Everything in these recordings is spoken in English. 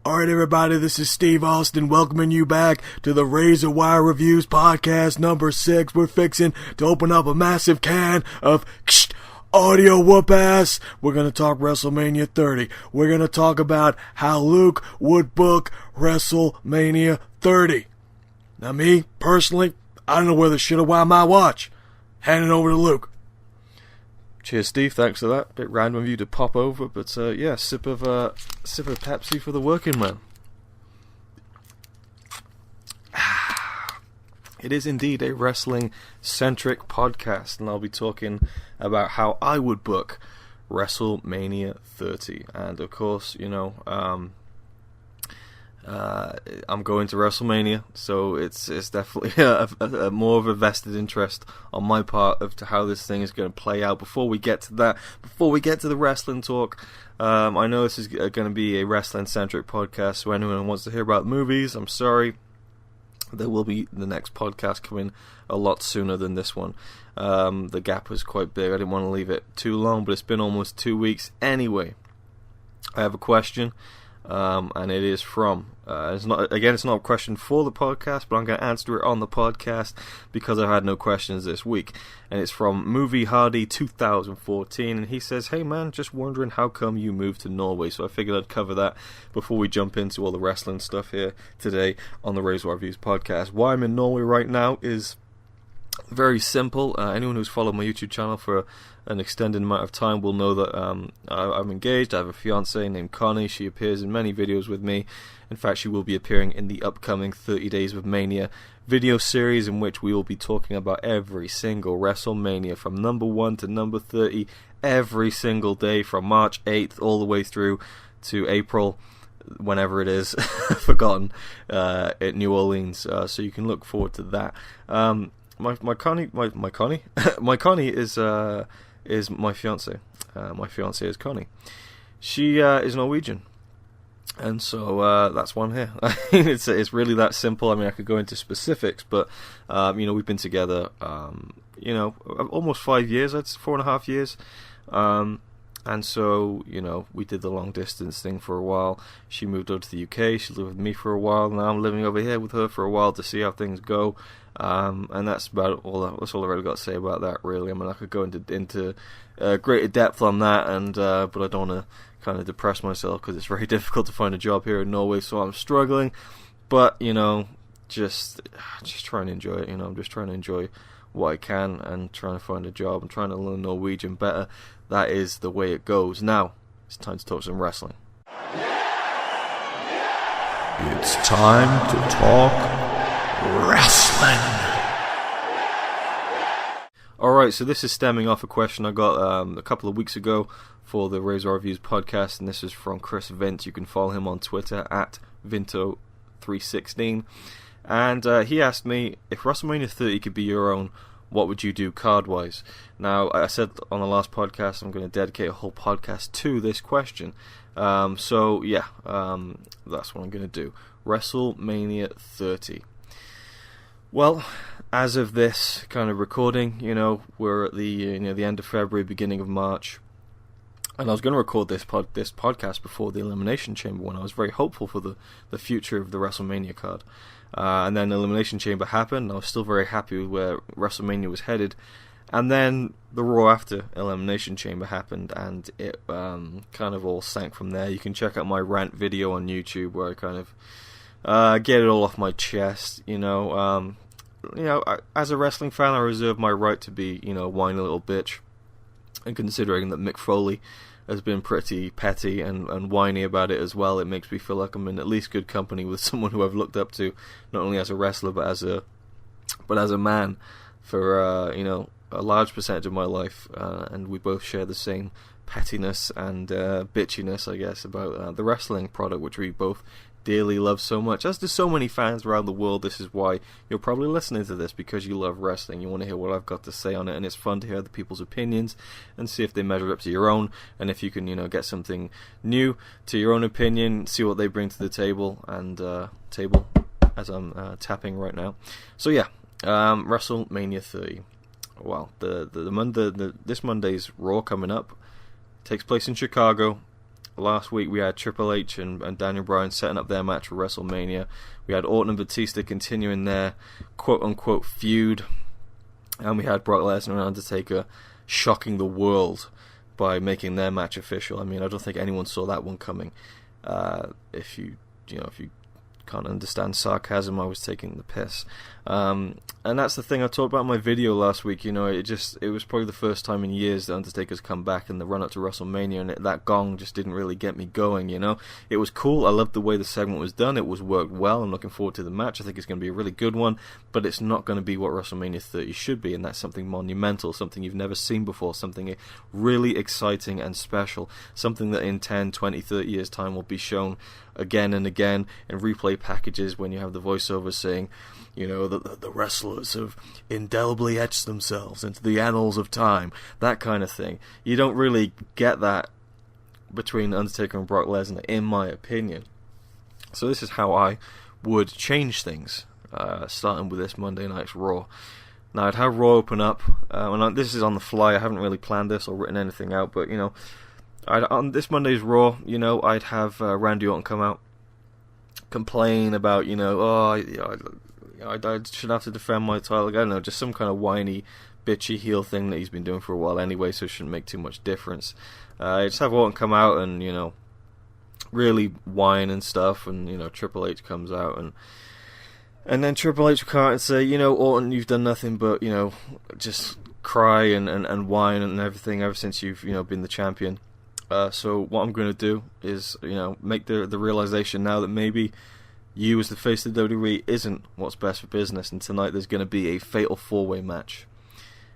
Alright everybody, this is Steve Austin welcoming you back to the RazorwireReviews Podcast number 6. We're fixing to open up a massive can of audio whoop-ass. We're going to talk WrestleMania 30. We're going to talk about how Luke would book WrestleMania 30. Now me, personally, I don't know whether shit or why I might watch. Hand it over to Luke. Cheers, Steve. Thanks for that. Bit random of you to pop over, but yeah, sip of Pepsi for the working man. It is indeed a wrestling-centric podcast, and I'll be talking about how I would book WrestleMania 30. And of course, you know, I'm going to WrestleMania, so it's definitely a more of a vested interest on my part of to how this thing is going to play out. Before we get to that, before we get to the wrestling talk, I know this is going to be a wrestling-centric podcast, so anyone who wants to hear about movies, I'm sorry. There will be the next podcast coming a lot sooner than this one. The gap was quite big. I didn't want to leave it too long, but it's been almost 2 weeks. Anyway, I have a question. And it is from it's not a question for the podcast, but I'm going to answer it on the podcast because I've had no questions this week, and it's from Movie Hardy 2014, and he says, "Hey man, just wondering how come you moved to Norway." So I figured I'd cover that before we jump into all the wrestling stuff here today on the RazorwireReviews Podcast. Why I'm in Norway right now is very simple. Anyone who's followed my YouTube channel for an extended amount of time will know that I'm engaged. I have a fiancée named Connie. She appears in many videos with me. In fact, she will be appearing in the upcoming 30 Days of Mania video series, in which we will be talking about every single WrestleMania from number 1 to number 30 every single day from March 8th all the way through to April, whenever it is, forgotten, at New Orleans. So you can look forward to that. My Connie is my fiance. My fiance is Connie. She is Norwegian, and so that's why I'm here. It's really that simple. I mean, I could go into specifics, but you know, we've been together, you know, almost 5 years. That's 4.5 years. And so, you know, we did the long distance thing for a while. She moved over to the UK. She lived with me for a while. Now I'm living over here with her for a while to see how things go. And that's about all. That's all I really got to say about that. Really, I mean, I could go into greater depth on that, and but I don't want to kind of depress myself because it's very difficult to find a job here in Norway. So I'm struggling, but you know, just trying to enjoy it. You know, I'm just trying to enjoy what I can and trying to find a job and trying to learn Norwegian better. That is the way it goes. Now it's time to talk some wrestling. It's time to talk wrestling. Alright, so this is stemming off a question I got a couple of weeks ago for the RazorwireReviews Podcast, and this is from Chris Vint. You can follow him on Twitter at Vinto316. And he asked me, if WrestleMania 30 could be your own, what would you do card-wise? Now, I said on the last podcast I'm going to dedicate a whole podcast to this question. So, yeah, that's what I'm going to do. WrestleMania 30. Well, as of this kind of recording, you know, we're at the end of February, beginning of March, and I was going to record this podcast before the Elimination Chamber when I was very hopeful for the future of the WrestleMania card. And then the Elimination Chamber happened, and I was still very happy with where WrestleMania was headed. And then the Raw after Elimination Chamber happened, and it kind of all sank from there. You can check out my rant video on YouTube where I kind of get it all off my chest. You know, as a wrestling fan, I reserve my right to be, you know, a whiny little bitch. And considering that Mick Foley has been pretty petty and whiny about it as well, it makes me feel like I'm in at least good company with someone who I've looked up to, not only as a wrestler but as a man for you know, a large percentage of my life, and we both share the same pettiness and bitchiness, I guess, about the wrestling product, which we both dearly love so much, as do so many fans around the world. This is why you're probably listening to this, because you love wrestling. You want to hear what I've got to say on it, and it's fun to hear other people's opinions and see if they measure up to your own, and if you can, you know, get something new to your own opinion, see what they bring to the table, and table as I'm tapping right now. So yeah, WrestleMania 30. Well, this Monday's Raw coming up takes place in Chicago. last week we had Triple H and Daniel Bryan setting up their match for WrestleMania. We had Orton and Batista continuing their quote-unquote feud. And we had Brock Lesnar and Undertaker shocking the world by making their match official. I mean, I don't think anyone saw that one coming. If you can't understand sarcasm, I was taking the piss. And that's the thing I talked about in my video last week. It was probably the first time in years that Undertaker's come back in the run up to WrestleMania, and that gong just didn't really get me going. It was cool. I loved the way the segment was done. It was worked well. I'm looking forward to the match. I think it's going to be a really good one, but it's not going to be what WrestleMania 30 should be, and that's something monumental, something you've never seen before, something really exciting and special, something that in 10, 20, 30 years time will be shown again and again in replay packages when you have the voiceover saying, the wrestlers have indelibly etched themselves into the annals of time, that kind of thing. You don't really get that between Undertaker and Brock Lesnar, in my opinion. So this is how I would change things, starting with this Monday night's Raw. Now, I'd have Raw open up, this is on the fly, I haven't really planned this or written anything out, but, on this Monday's Raw, I'd have Randy Orton come out, complain about, I should have to defend my title. I don't know, just some kind of whiny, bitchy heel thing that he's been doing for a while anyway, so it shouldn't make too much difference. Just have Orton come out and, really whine and stuff, and, Triple H comes out, and then Triple H will come out and say, Orton, you've done nothing but, just cry and whine and everything ever since you've, been the champion. So what I'm going to do is, make the realization now that maybe you as the face of the WWE isn't what's best for business, and tonight there's going to be a fatal 4-way match.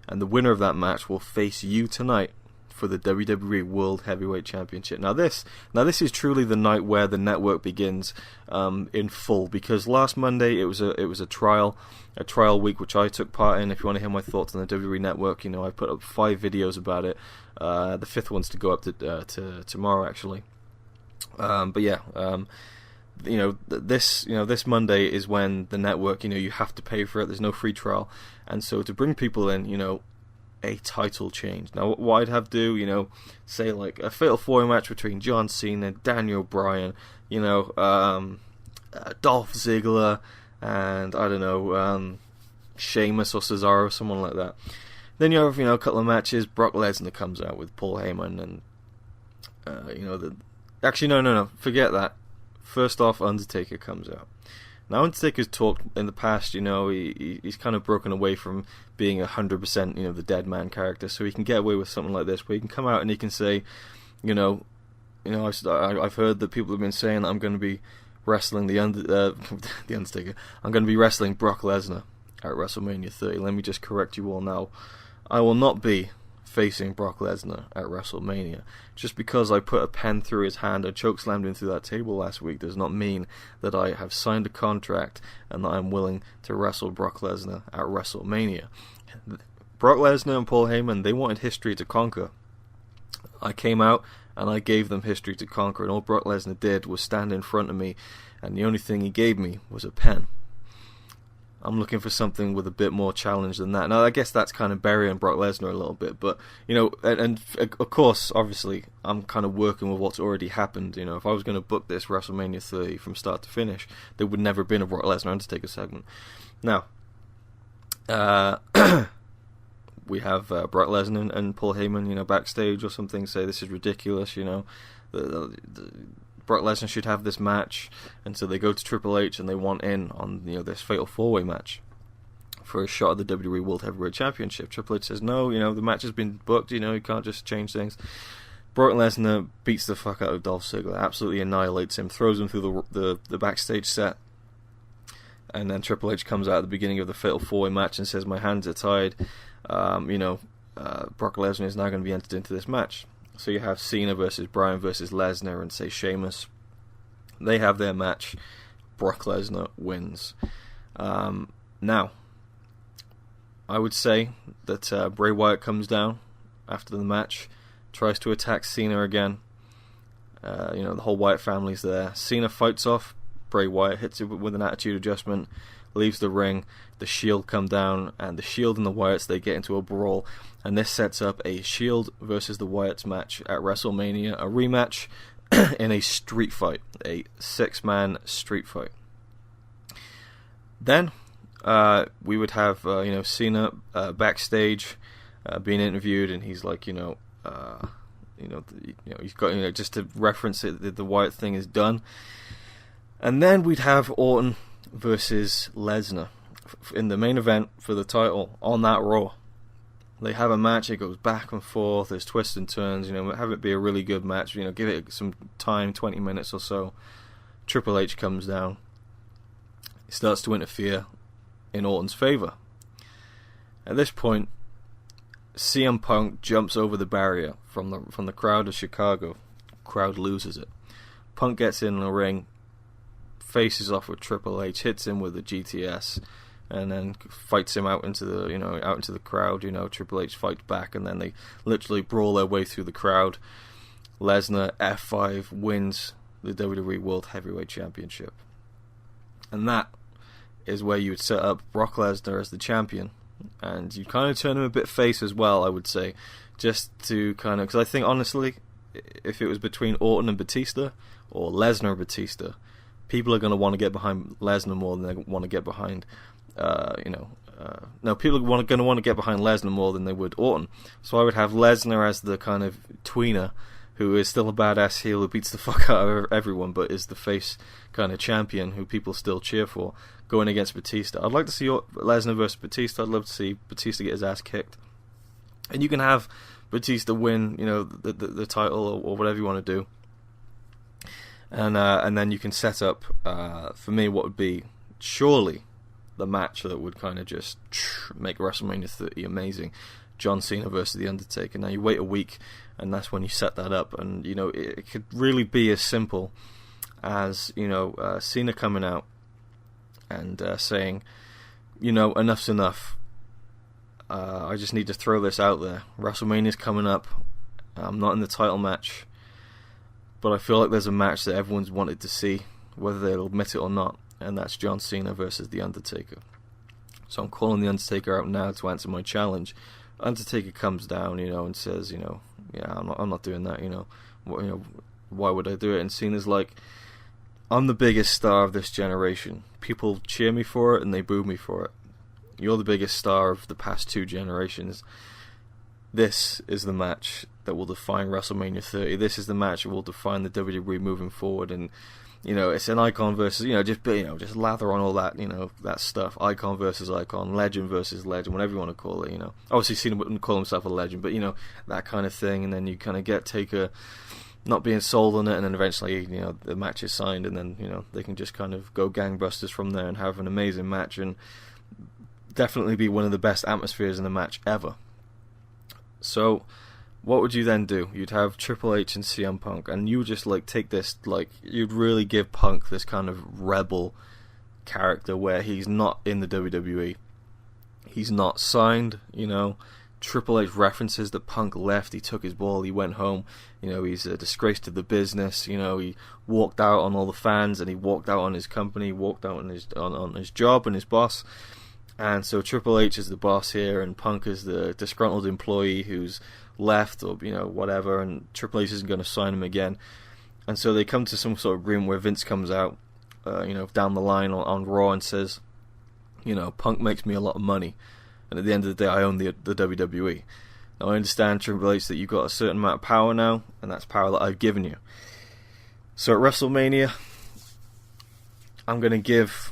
And the winner of that match will face you tonight for the WWE World Heavyweight Championship. Now this is truly the night where the network begins in full, because last Monday it was a trial week which I took part in. If you want to hear my thoughts on the WWE Network, I put up 5 videos about it. The 5th one's to go up to tomorrow actually. This Monday is when the network, you have to pay for it. There's no free trial, and so to bring people in, a title change. Now, what I'd have to do, say like a fatal 4-way match between John Cena, Daniel Bryan, Dolph Ziggler, and I don't know, Sheamus or Cesaro, someone like that. Then you have, a couple of matches. Brock Lesnar comes out with Paul Heyman, and actually no, forget that. First off, Undertaker comes out. Now, Undertaker's talked in the past, he's kind of broken away from being 100%, the dead man character, so he can get away with something like this, where he can come out and he can say, I've heard that people have been saying that I'm going to be wrestling the Undertaker. I'm going to be wrestling Brock Lesnar at WrestleMania 30. Let me just correct you all now. I will not be facing Brock Lesnar at WrestleMania. Just because I put a pen through his hand and chokeslammed him through that table last week does not mean that I have signed a contract and that I'm willing to wrestle Brock Lesnar at WrestleMania. Brock Lesnar and Paul Heyman, they wanted history to conquer. I came out and I gave them history to conquer, and all Brock Lesnar did was stand in front of me, and the only thing he gave me was a pen. I'm looking for something with a bit more challenge than that. Now, I guess that's kind of burying Brock Lesnar a little bit, but, and of course, obviously, I'm kind of working with what's already happened. If I was going to book this WrestleMania 30 from start to finish, there would never have been a Brock Lesnar Undertaker segment. Now, we have Brock Lesnar and Paul Heyman, backstage or something, say this is ridiculous, Brock Lesnar should have this match, and so they go to Triple H and they want in on this fatal 4-way match for a shot at the WWE World Heavyweight Championship. Triple H says no, the match has been booked, you can't just change things. Brock Lesnar beats the fuck out of Dolph Ziggler, absolutely annihilates him, throws him through the backstage set, and then Triple H comes out at the beginning of the fatal 4-way match and says my hands are tied. Brock Lesnar is now going to be entered into this match. So you have Cena versus Bryan versus Lesnar and say Sheamus. They have their match. Brock Lesnar wins. Now, I would say that Bray Wyatt comes down after the match, tries to attack Cena again. The whole Wyatt family's there. Cena fights off Bray Wyatt, hits him with an attitude adjustment, leaves the ring. The Shield come down, and the Shield and the Wyatts, they get into a brawl, and this sets up a Shield versus the Wyatts match at WrestleMania, a rematch in a street fight, a 6-man street fight. Then we would have Cena backstage being interviewed, and he's like, he's got, just to reference it, the Wyatt thing is done. And then we'd have Orton versus Lesnar in the main event for the title on that Raw. They have a match, it goes back and forth, there's twists and turns, have it be a really good match, give it some time, 20 minutes or so. Triple H comes down. He starts to interfere in Orton's favour. At this point, CM Punk jumps over the barrier from the crowd of Chicago. Crowd loses it. Punk gets in the ring, faces off with Triple H, hits him with a GTS, and then fights him out into the crowd. Triple H fights back, and then they literally brawl their way through the crowd. Lesnar F5 wins the WWE World Heavyweight Championship, and that is where you would set up Brock Lesnar as the champion, and you kind of turn him a bit face as well, I would say, just to kind of, because I think honestly, if it was between Orton and Batista or Lesnar and Batista, people are going to want to get behind Lesnar more than they want to get behind, people are going to want to get behind Lesnar more than they would Orton. So I would have Lesnar as the kind of tweener, who is still a badass heel who beats the fuck out of everyone, but is the face kind of champion who people still cheer for, going against Batista. I'd like to see Lesnar versus Batista. I'd love to see Batista get his ass kicked. And you can have Batista win, the title or whatever you want to do. And then you can set up, for me, what would be surely the match that would kind of just make WrestleMania 30 amazing. John Cena versus The Undertaker. Now you wait a week, and that's when you set that up. And, it could really be as simple as, Cena coming out and saying, enough's enough. I just need to throw this out there. WrestleMania's coming up. I'm not in the title match, but I feel like there's a match that everyone's wanted to see, whether they'll admit it or not, and that's John Cena versus The Undertaker. So I'm calling The Undertaker out now to answer my challenge. Undertaker comes down, and says, I'm not doing that, why would I do it? And Cena's like, I'm the biggest star of this generation. People cheer me for it and they boo me for it. You're the biggest star of the past 2 generations. This is the match that will define WrestleMania 30. This is the match that will define the WWE moving forward. And it's an icon versus, just lather on all that, that stuff. Icon versus icon, legend versus legend, whatever you want to call it, Obviously, Cena wouldn't call himself a legend, but, that kind of thing. And then you kind of get Taker not being sold on it, and then eventually, the match is signed, and then, they can just kind of go gangbusters from there and have an amazing match, and definitely be one of the best atmospheres in the match ever. So, what would you then do? You'd have Triple H and CM Punk, and you would just take this, you'd really give Punk this kind of rebel character where he's not in the WWE, he's not signed, Triple H references that Punk left, he took his ball, he went home, he's a disgrace to the business, he walked out on all the fans, and he walked out on his company, he walked out on his job and his boss. And so Triple H is the boss here, and Punk is the disgruntled employee who's left, or whatever, and Triple H isn't going to sign him again. And so they come to some sort of agreement where Vince comes out, down the line on Raw and says, Punk makes me a lot of money, and at the end of the day, I own the WWE. Now I understand, Triple H, that you've got a certain amount of power now, and that's power that I've given you. So at WrestleMania, I'm going to give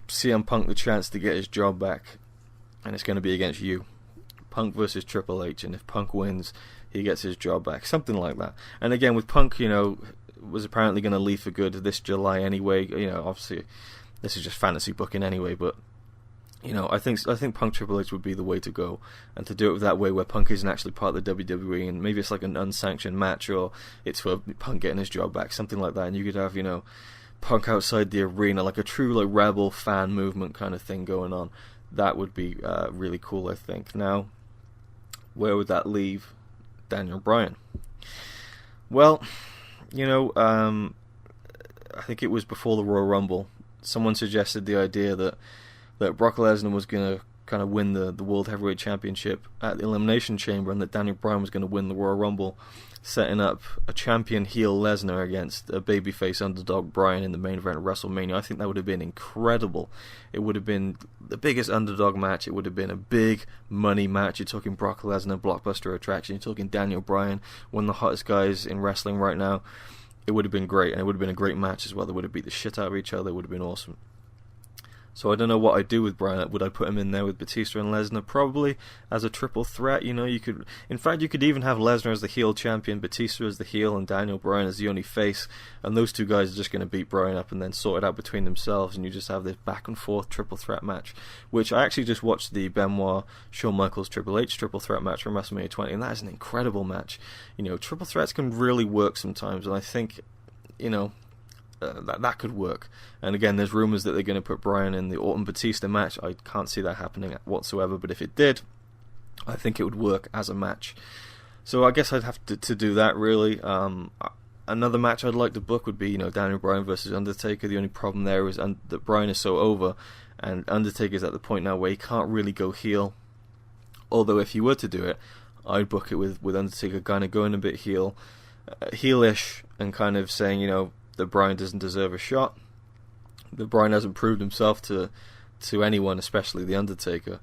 CM Punk the chance to get his job back, and it's going to be against you. Punk versus Triple H, and if Punk wins, he gets his job back, something like that. And again, with Punk, was apparently going to leave for good this July anyway. Obviously, this is just fantasy booking anyway, but I think Punk Triple H would be the way to go, and to do it that way where Punk isn't actually part of the WWE, and maybe it's like an unsanctioned match, or it's for Punk getting his job back, something like that. And you could have Punk outside the arena, like a true rebel fan movement kind of thing going on. That would be really cool, I think. Now, where would that leave Daniel Bryan? Well, I think it was before the Royal Rumble, someone suggested the idea that Brock Lesnar was going to kind of win the World Heavyweight Championship at the Elimination Chamber, and that Daniel Bryan was going to win the Royal Rumble, setting up a champion heel Lesnar against a babyface underdog Bryan in the main event of WrestleMania. I think that would have been incredible. It would have been the biggest underdog match. It would have been a big money match. You're talking Brock Lesnar, blockbuster attraction. You're talking Daniel Bryan, one of the hottest guys in wrestling right now. It would have been great, and it would have been a great match as well. They would have beat the shit out of each other. It would have been awesome. So I don't know what I'd do with Bryan. Would I put him in there with Batista and Lesnar? Probably as a triple threat. You could even have Lesnar as the heel champion, Batista as the heel, and Daniel Bryan as the only face. And those two guys are just going to beat Bryan up and then sort it out between themselves. And you just have this back and forth triple threat match, which I actually just watched the Benoit, Shawn Michaels, Triple H triple threat match from WrestleMania 20, and that is an incredible match. Triple threats can really work sometimes, and I think, that could work. And again, there's rumours that they're going to put Bryan in the Orton Batista match. I can't see that happening whatsoever, but if it did, I think it would work as a match. So I guess I'd have to do that, really. Another match I'd like to book would be, Daniel Bryan versus Undertaker. The only problem there is that Bryan is so over, and Undertaker's at the point now where he can't really go heel. Although if he were to do it, I'd book it with Undertaker kind of going a bit heelish, and kind of saying, that Bryan doesn't deserve a shot, that Bryan hasn't proved himself to anyone, especially The Undertaker,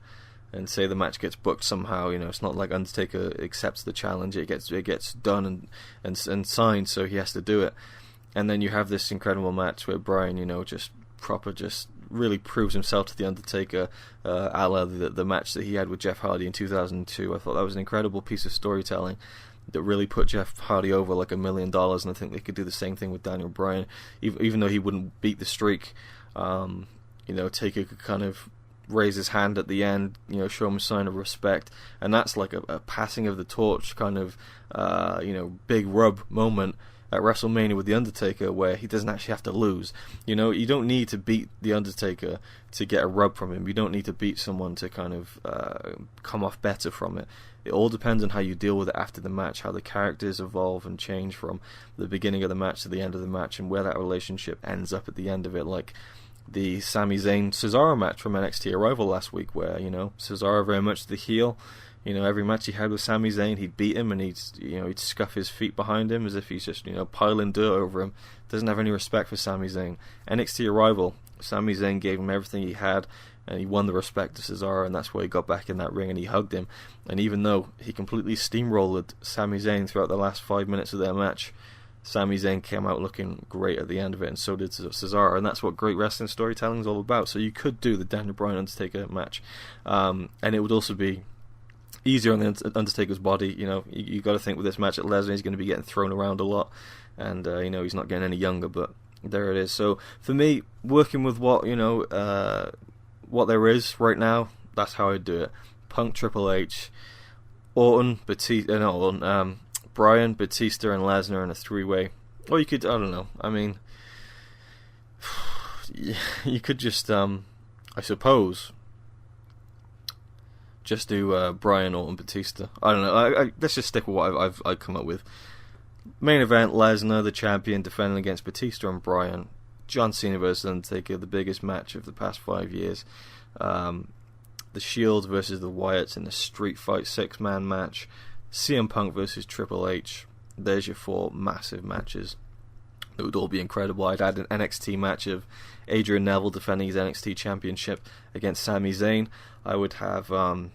and say the match gets booked somehow. It's not like Undertaker accepts the challenge, it gets done and signed, so he has to do it. And then you have this incredible match where Bryan, just really proves himself to The Undertaker, a la the match that he had with Jeff Hardy in 2002. I thought that was an incredible piece of storytelling that really put Jeff Hardy over like $1 million, and I think they could do the same thing with Daniel Bryan, even though he wouldn't beat the streak. Taker could kind of raise his hand at the end, show him a sign of respect, and that's like a passing of the torch kind of, big rub moment at WrestleMania with The Undertaker, where he doesn't actually have to lose. You don't need to beat The Undertaker to get a rub from him. You don't need to beat someone to kind of come off better from it. It all depends on how you deal with it after the match, how the characters evolve and change from the beginning of the match to the end of the match, and where that relationship ends up at the end of it. Like the Sami Zayn-Cesaro match from NXT Arrival last week, where, Cesaro very much the heel. Every match he had with Sami Zayn, he'd beat him, and he'd scuff his feet behind him as if he's just, piling dirt over him. Doesn't have any respect for Sami Zayn. NXT Arrival, Sami Zayn gave him everything he had, and he won the respect of Cesaro, and that's why he got back in that ring and he hugged him. And even though he completely steamrolled Sami Zayn throughout the last 5 minutes of their match, Sami Zayn came out looking great at the end of it, and so did Cesaro, and that's what great wrestling storytelling is all about. So you could do the Daniel Bryan Undertaker match, and it would also be easier on the Undertaker's body. You got to think with this match at Lesnar, he's going to be getting thrown around a lot, and he's not getting any younger. But there it is. So for me, working with what there is right now, that's how I'd do it. Punk, Triple H, Orton, Bryan, Batista, and Lesnar in a three-way. Or you could, I don't know. I mean, you could just, I suppose, just do Bryan, Orton, Batista. I don't know. Let's just stick with what I've come up with. Main event: Lesnar, the champion, defending against Batista and Bryan. John Cena versus Undertaker, the biggest match of the past 5 years. The Shield versus the Wyatts in the Street Fight 6-man match. CM Punk versus Triple H. There's your 4 massive matches. It would all be incredible. I'd add an NXT match of Adrian Neville defending his NXT championship against Sami Zayn. I would have I'd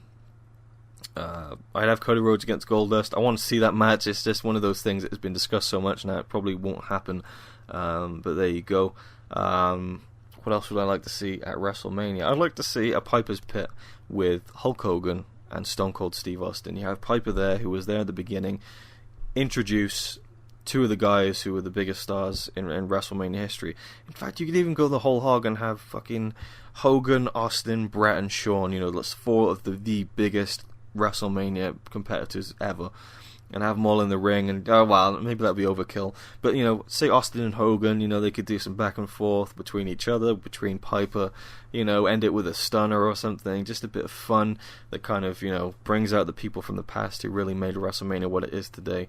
have Cody Rhodes against Goldust. I want to see that match. It's just one of those things that has been discussed so much now, it probably won't happen. But there you go. What else would I like to see at WrestleMania? I'd like to see a Piper's Pit with Hulk Hogan and Stone Cold Steve Austin. You have Piper there, who was there at the beginning. Introduce 2 of the guys who were the biggest stars in WrestleMania history. In fact, you could even go the whole hog and have fucking Hogan, Austin, Brett, and Shawn. That's 4 of the biggest WrestleMania competitors ever. and have them all in the ring, and oh well, maybe that'd be overkill. But say Austin and Hogan, they could do some back and forth between each other, between Piper, end it with a stunner or something, just a bit of fun that kind of brings out the people from the past who really made WrestleMania what it is today.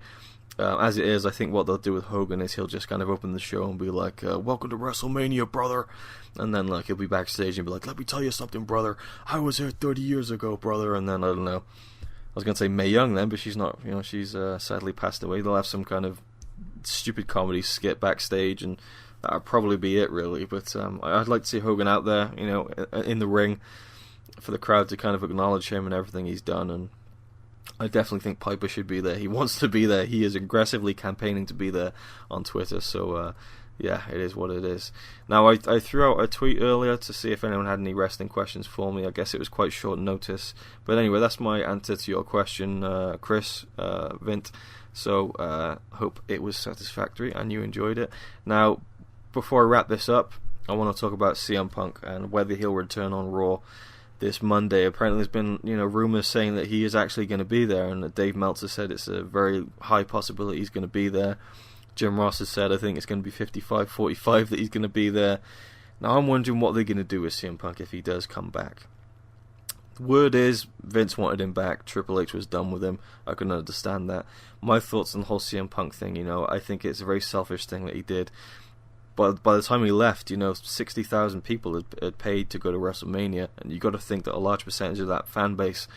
As it is, I think what they'll do with Hogan is he'll just kind of open the show and be like, welcome to WrestleMania, brother. And then he'll be backstage and be like, let me tell you something, brother. I was here 30 years ago, brother. And then, I don't know. I was going to say Mae Young then, but she's not, she's sadly passed away. They'll have some kind of stupid comedy skit backstage, and that'll probably be it, really. But I'd like to see Hogan out there, in the ring for the crowd to kind of acknowledge him and everything he's done. And I definitely think Piper should be there. He wants to be there. He is aggressively campaigning to be there on Twitter. So, yeah, it is what it is. Now, I threw out a tweet earlier to see if anyone had any wrestling questions for me. I guess it was quite short notice. But anyway, that's my answer to your question, Chris, Vint. So, hope it was satisfactory and you enjoyed it. Now, before I wrap this up, I want to talk about CM Punk and whether he'll return on Raw this Monday. Apparently there's been, rumors saying that he is actually going to be there, and that Dave Meltzer said it's a very high possibility he's going to be there. Jim Ross has said, I think it's going to be 55-45 that he's going to be there. Now I'm wondering what they're going to do with CM Punk if he does come back. The word is Vince wanted him back, Triple H was done with him. I can understand that. My thoughts on the whole CM Punk thing, I think it's a very selfish thing that he did. But by the time he left, 60,000 people had paid to go to WrestleMania, and you got to think that a large percentage of that fan base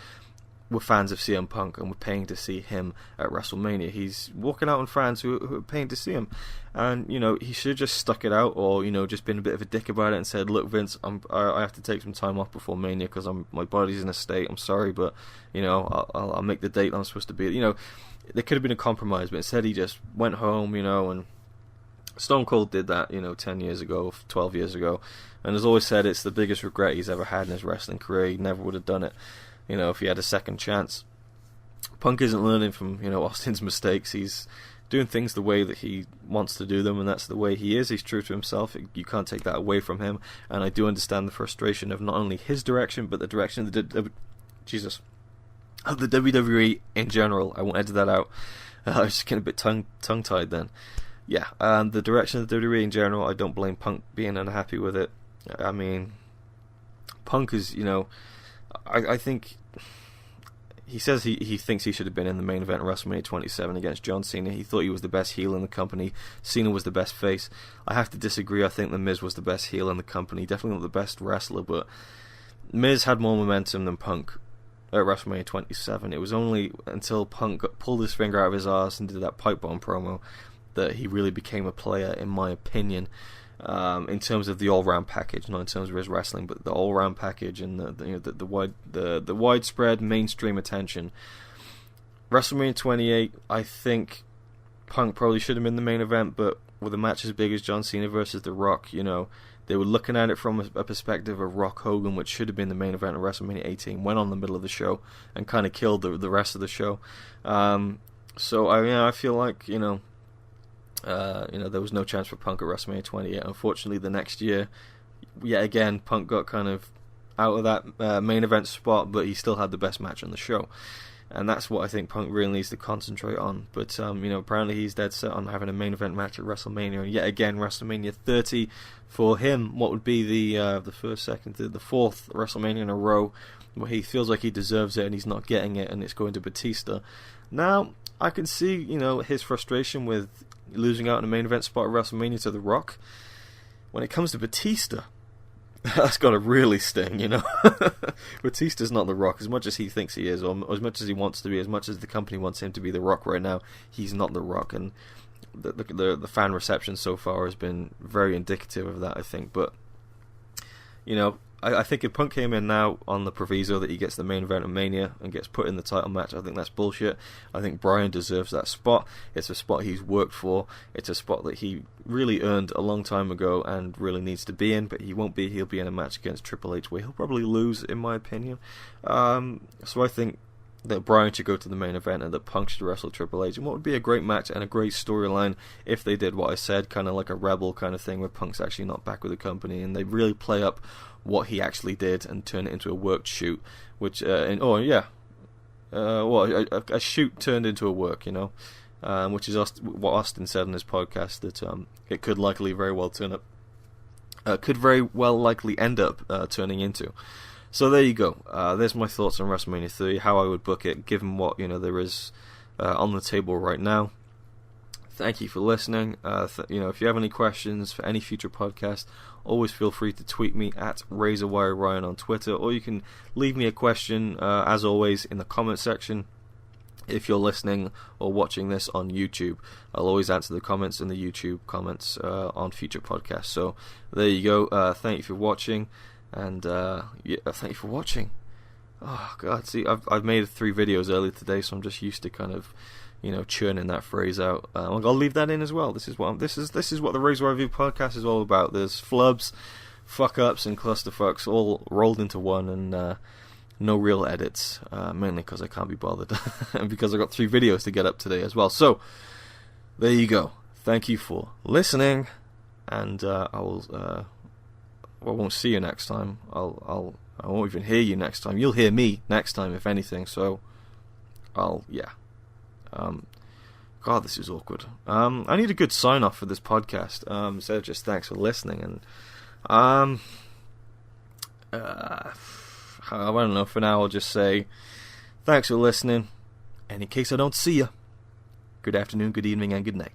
were fans of CM Punk and were paying to see him at WrestleMania. He's walking out on fans who are paying to see him, and he should have just stuck it out, or just been a bit of a dick about it and said, "Look, Vince, I have to take some time off before Mania because my body's in a state. I'm sorry, but I'll make the date I'm supposed to be." There could have been a compromise, but instead he just went home, and Stone Cold did that, 10 years ago, 12 years ago, and has always said it's the biggest regret he's ever had in his wrestling career. He never would have done it, if he had a second chance. Punk isn't learning from, Austin's mistakes. He's doing things the way that he wants to do them, and that's the way he is. He's true to himself. You can't take that away from him, and I do understand the frustration of not only his direction, but the direction of the WWE in general. I won't edit that out. I was just getting a bit tongue-tied then. Yeah, the direction of the WWE in general, I don't blame Punk being unhappy with it. I mean, Punk is, I think he says he thinks he should have been in the main event of WrestleMania 27 against John Cena. He thought he was the best heel in the company. Cena was the best face. I have to disagree. I think The Miz was the best heel in the company. Definitely not the best wrestler, but Miz had more momentum than Punk at WrestleMania 27. It was only until Punk pulled his finger out of his arse and did that pipe bomb promo that he really became a player, in my opinion, in terms of the all-round package, not in terms of his wrestling, but the all-round package and the widespread mainstream attention. WrestleMania 28, I think Punk probably should have been the main event, but with a match as big as John Cena versus The Rock, they were looking at it from a perspective of Rock Hogan, which should have been the main event of WrestleMania 18, went on the middle of the show and kind of killed the rest of the show. So I feel like there was no chance for Punk at WrestleMania 28. Unfortunately, the next year, yet again, Punk got kind of out of that main event spot, but he still had the best match on the show. And that's what I think Punk really needs to concentrate on. But, apparently he's dead set on having a main event match at WrestleMania. And yet again, WrestleMania 30, for him, what would be the first, second, third, the fourth WrestleMania in a row, where he feels like he deserves it and he's not getting it, and it's going to Batista. Now, I can see, his frustration with losing out in a main event spot at WrestleMania to The Rock. When it comes to Batista, that's got to really sting, Batista's not The Rock, as much as he thinks he is, or as much as he wants to be, as much as the company wants him to be The Rock right now, he's not The Rock, and the fan reception so far has been very indicative of that, I think. But, I think if Punk came in now on the proviso that he gets the main event of Mania and gets put in the title match, I think that's bullshit. I think Bryan deserves that spot. It's a spot he's worked for. It's a spot that he really earned a long time ago and really needs to be in, but he won't be. He'll be in a match against Triple H where he'll probably lose, in my opinion. So I think that Bryan should go to the main event and that Punk should wrestle Triple H. And what would be a great match and a great storyline if they did what I said, kind of like a Rebel kind of thing where Punk's actually not back with the company and they really play up what he actually did and turn it into a worked shoot, which a shoot turned into a work, you know, which is what Austin said in his podcast, that it could likely very well likely end up turning into. So there you go. There's my thoughts on WrestleMania 3, how I would book it, given what there is on the table right now. Thank you for listening. If you have any questions for any future podcast, always feel free to tweet me at RazorwireRyan on Twitter, or you can leave me a question, as always, in the comment section. If you're listening or watching this on YouTube, I'll always answer the comments in the YouTube comments on future podcasts. So there you go. Thank you for watching, and thank you for watching. Oh God, see, I've made 3 videos earlier today, so I'm just used to kind of churning that phrase out. I'll leave that in as well. This is what the Razor Review Podcast is all about. There's flubs, fuck ups, and clusterfucks all rolled into one, and no real edits, mainly because I can't be bothered, and because I got 3 videos to get up today as well. So there you go. Thank you for listening, and I won't see you next time. I won't even hear you next time. You'll hear me next time, if anything. So God, this is awkward. I need a good sign off for this podcast. So just thanks for listening, and I don't know. For now, I'll just say thanks for listening, and in case I don't see you, good afternoon, good evening, and good night.